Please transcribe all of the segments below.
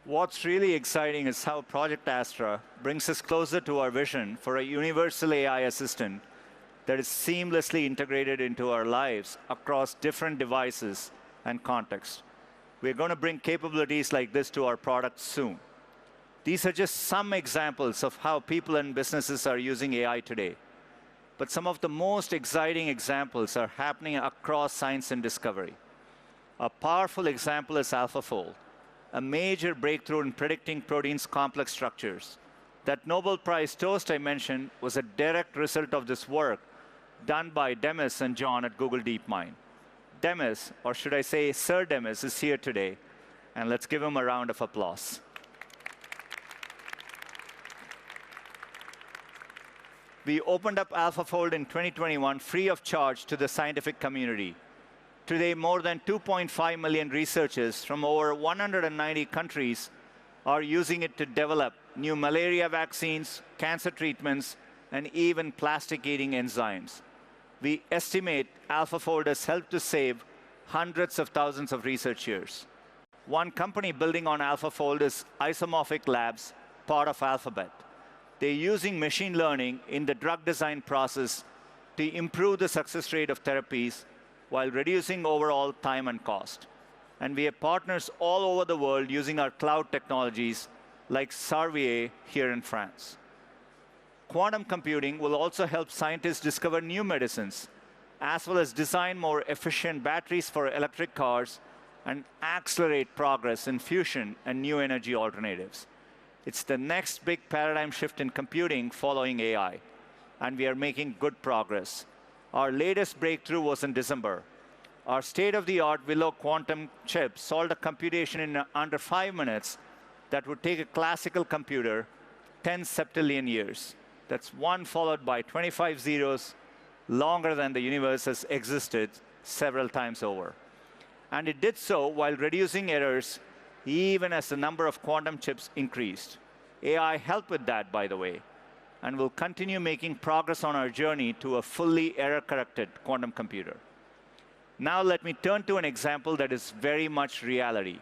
What's really exciting is how Project Astra brings us closer to our vision for a universal AI assistant that is seamlessly integrated into our lives across different devices and contexts. We're going to bring capabilities like this to our products soon. These are just some examples of how people and businesses are using AI today. But some of the most exciting examples are happening across science and discovery. A powerful example is AlphaFold, a major breakthrough in predicting proteins' complex structures. That Nobel Prize toast I mentioned was a direct result of this work done by Demis and John at Google DeepMind. Demis, or should I say Sir Demis, is here today, and let's give him a round of applause. We opened up AlphaFold in 2021 free of charge to the scientific community. Today, more than 2.5 million researchers from over 190 countries are using it to develop new malaria vaccines, cancer treatments, and even plastic-eating enzymes. We estimate AlphaFold has helped to save hundreds of thousands of research years. One company building on AlphaFold is Isomorphic Labs, part of Alphabet. They're using machine learning in the drug design process to improve the success rate of therapies while reducing overall time and cost. And we have partners all over the world using our cloud technologies, like Servier here in France. Quantum computing will also help scientists discover new medicines, as well as design more efficient batteries for electric cars and accelerate progress in fusion and new energy alternatives. It's the next big paradigm shift in computing following AI, and we are making good progress. Our latest breakthrough was in December. Our state-of-the-art Willow quantum chip solved a computation in under 5 minutes that would take a classical computer 10 septillion years. That's 1 followed by 25 zeros, longer than the universe has existed several times over. And it did so while reducing errors, even as the number of quantum chips increased. AI helped with that, by the way, and will continue making progress on our journey to a fully error-corrected quantum computer. Now let me turn to an example that is very much reality: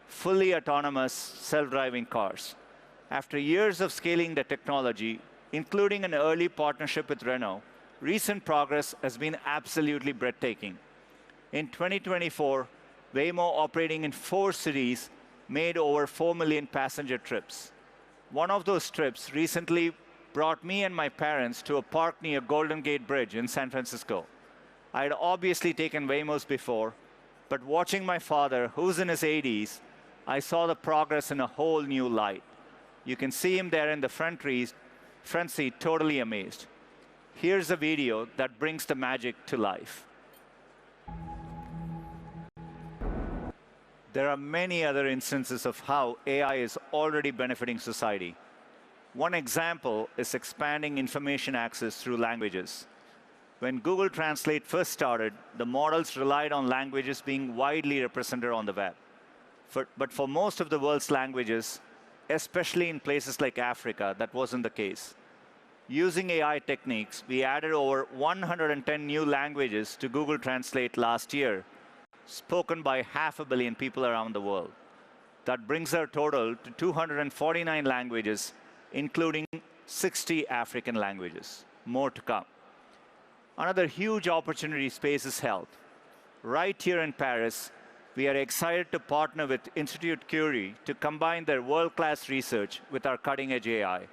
fully autonomous self-driving cars. After years of scaling the technology, including an early partnership with Renault, recent progress has been absolutely breathtaking. In 2024, Waymo, operating in 4 cities, made over 4 million passenger trips. One of those trips recently brought me and my parents to a park near Golden Gate Bridge in San Francisco. I had obviously taken Waymos before, but watching my father, who's in his 80s, I saw the progress in a whole new light. You can see him there in the front seat, totally amazed. Here's a video that brings the magic to life. There are many other instances of how AI is already benefiting society. One example is expanding information access through languages. When Google Translate first started, the models relied on languages being widely represented on the web. But for most of the world's languages, especially in places like Africa, that wasn't the case. Using AI techniques, we added over 110 new languages to Google Translate last year, spoken by 500 million people around the world. That brings our total to 249 languages, including 60 African languages. More to come. Another huge opportunity space is health. Right here in Paris, we are excited to partner with Institute Curie to combine their world-class research with our cutting-edge AI.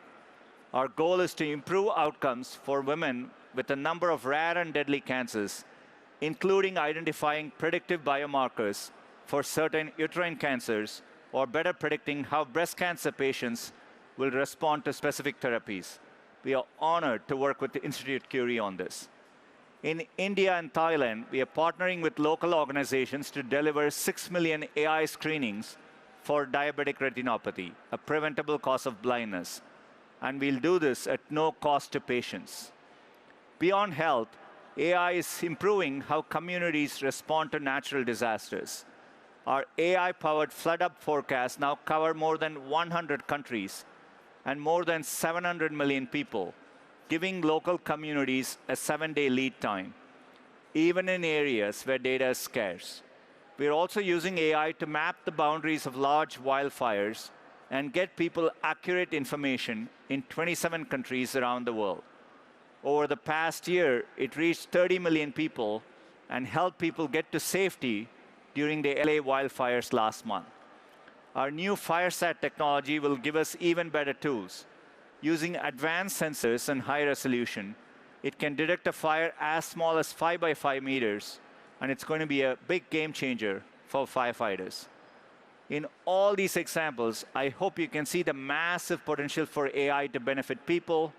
Our goal is to improve outcomes for women with a number of rare and deadly cancers, including identifying predictive biomarkers for certain uterine cancers, or better predicting how breast cancer patients will respond to specific therapies. We are honored to work with the Institute Curie on this. In India and Thailand, we are partnering with local organizations to deliver 6 million AI screenings for diabetic retinopathy, a preventable cause of blindness. And we'll do this at no cost to patients. Beyond health, AI is improving how communities respond to natural disasters. Our AI-powered flood-up forecasts now cover more than 100 countries and more than 700 million people, giving local communities a 7-day lead time, even in areas where data is scarce. We're also using AI to map the boundaries of large wildfires and get people accurate information in 27 countries around the world. Over the past year, it reached 30 million people and helped people get to safety during the LA wildfires last month. Our new FireSat technology will give us even better tools. Using advanced sensors and high resolution, it can detect a fire as small as 5 by 5 meters, and it's going to be a big game changer for firefighters. In all these examples, I hope you can see the massive potential for AI to benefit people,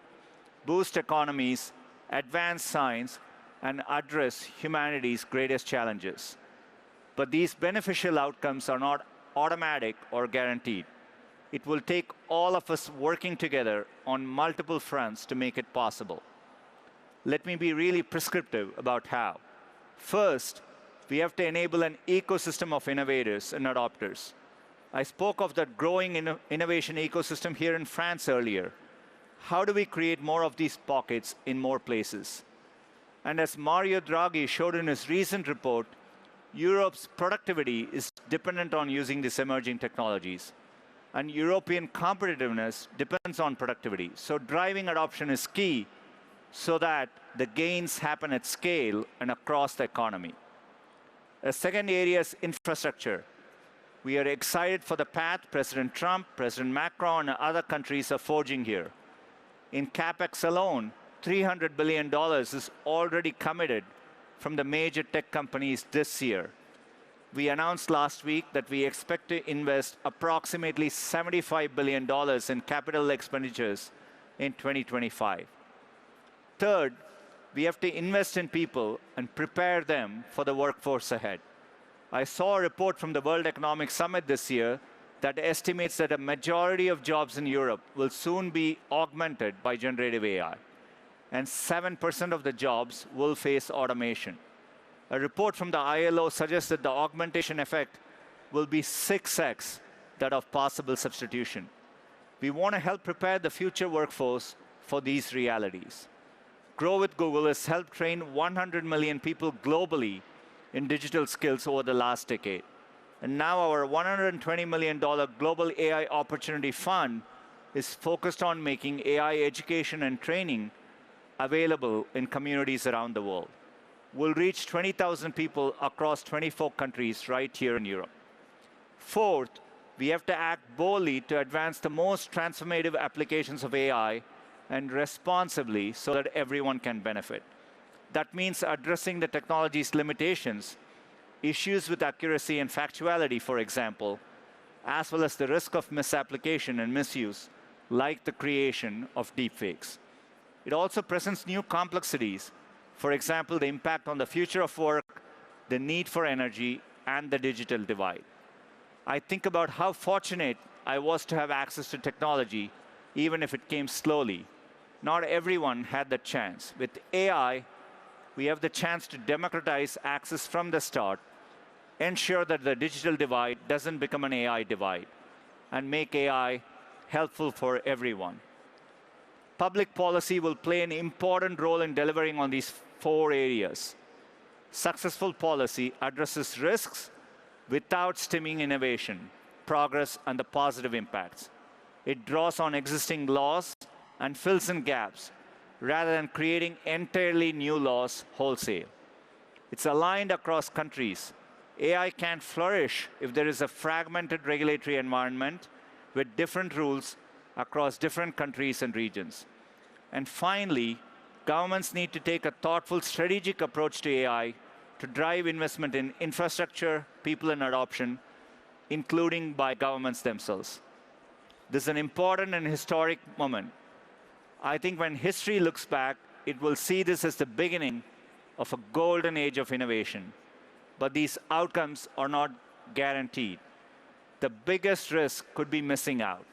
boost economies, advance science, and address humanity's greatest challenges. But these beneficial outcomes are not automatic or guaranteed. It will take all of us working together on multiple fronts to make it possible. Let me be really prescriptive about how. First, we have to enable an ecosystem of innovators and adopters. I spoke of that growing innovation ecosystem here in France earlier. How do we create more of these pockets in more places? And as Mario Draghi showed in his recent report, Europe's productivity is dependent on using these emerging technologies. And European competitiveness depends on productivity. So driving adoption is key so that the gains happen at scale and across the economy. A second area is infrastructure. We are excited for the path President Trump, President Macron, and other countries are forging here. In CapEx alone, $300 billion is already committed from the major tech companies this year. We announced last week that we expect to invest approximately $75 billion in capital expenditures in 2025. Third, we have to invest in people and prepare them for the workforce ahead. I saw a report from the World Economic Summit this year that estimates that a majority of jobs in Europe will soon be augmented by generative AI, and 7% of the jobs will face automation. A report from the ILO suggests that the augmentation effect will be 6x that of possible substitution. We want to help prepare the future workforce for these realities. Grow with Google has helped train 100 million people globally in digital skills over the last decade. And now our $120 million Global AI Opportunity Fund is focused on making AI education and training available in communities around the world. We'll reach 20,000 people across 24 countries right here in Europe. Fourth, we have to act boldly to advance the most transformative applications of AI and responsibly so that everyone can benefit. That means addressing the technology's limitations, issues with accuracy and factuality, for example, as well as the risk of misapplication and misuse, like the creation of deepfakes. It also presents new complexities, for example, the impact on the future of work, the need for energy, and the digital divide. I think about how fortunate I was to have access to technology, even if it came slowly. Not everyone had that chance. With AI, we have the chance to democratize access from the start, ensure that the digital divide doesn't become an AI divide, and make AI helpful for everyone. Public policy will play an important role in delivering on these 4 areas. Successful policy addresses risks without stemming innovation, progress, and the positive impacts. It draws on existing laws and fills in gaps, rather than creating entirely new laws wholesale. It's aligned across countries. AI can't flourish if there is a fragmented regulatory environment with different rules across different countries and regions. And finally, governments need to take a thoughtful, strategic approach to AI to drive investment in infrastructure, people, and adoption, including by governments themselves. This is an important and historic moment. I think when history looks back, it will see this as the beginning of a golden age of innovation. But these outcomes are not guaranteed. The biggest risk could be missing out.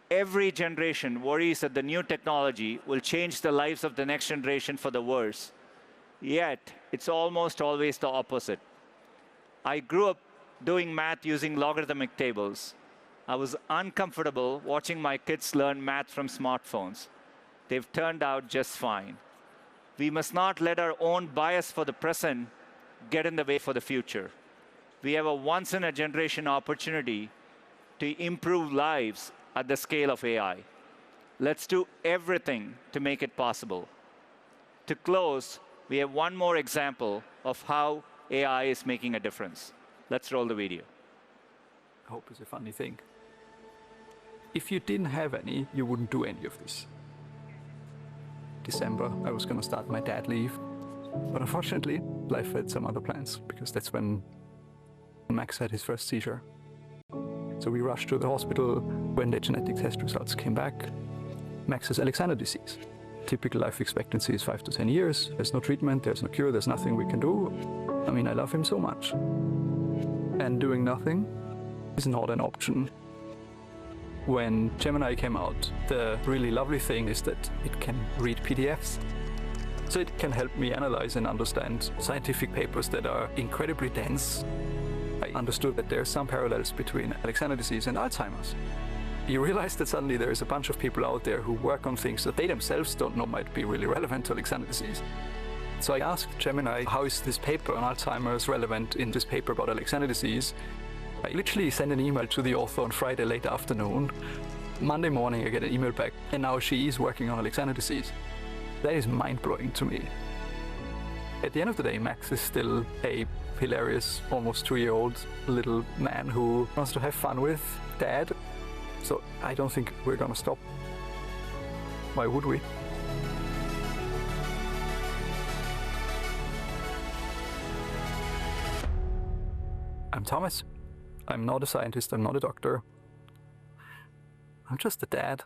Every generation worries that the new technology will change the lives of the next generation for the worse. Yet, it's almost always the opposite. I grew up doing math using logarithmic tables. I was uncomfortable watching my kids learn math from smartphones. They've turned out just fine. We must not let our own bias for the present get in the way for the future. we have a once-in-a-generation opportunity to improve lives at the scale of AI. Let's do everything to make it possible. To close, we have one more example of how AI is making a difference. Let's roll the video. Hope is a funny thing. If you didn't have any, you wouldn't do any of this. December, I was going to start my dad leave. But unfortunately, life had some other plans, because that's when Max had his first seizure. So we rushed to the hospital. When the genetic test results came back, Max has Alexander disease. Typical life expectancy is 5 to 10 years. There's no treatment, there's no cure, there's nothing we can do. I mean, I love him so much. And doing nothing is not an option. When Gemini came out, the really lovely thing is that it can read PDFs. So it can help me analyze and understand scientific papers that are incredibly dense. I understood that there are some parallels between Alexander disease and Alzheimer's. You realize that suddenly there is a bunch of people out there who work on things that they themselves don't know might be really relevant to Alexander disease. So I asked Gemini, how is this paper on Alzheimer's relevant in this paper about Alexander disease? I literally sent an email to the author on Friday late afternoon. Monday morning I get an email back, and now she is working on Alexander disease. That is mind-blowing to me. At the end of the day, Max is still a hilarious, almost 2-year-old little man who wants to have fun with Dad. So I don't think we're gonna stop. Why would we? I'm Thomas. I'm not a scientist, I'm not a doctor. I'm just a dad.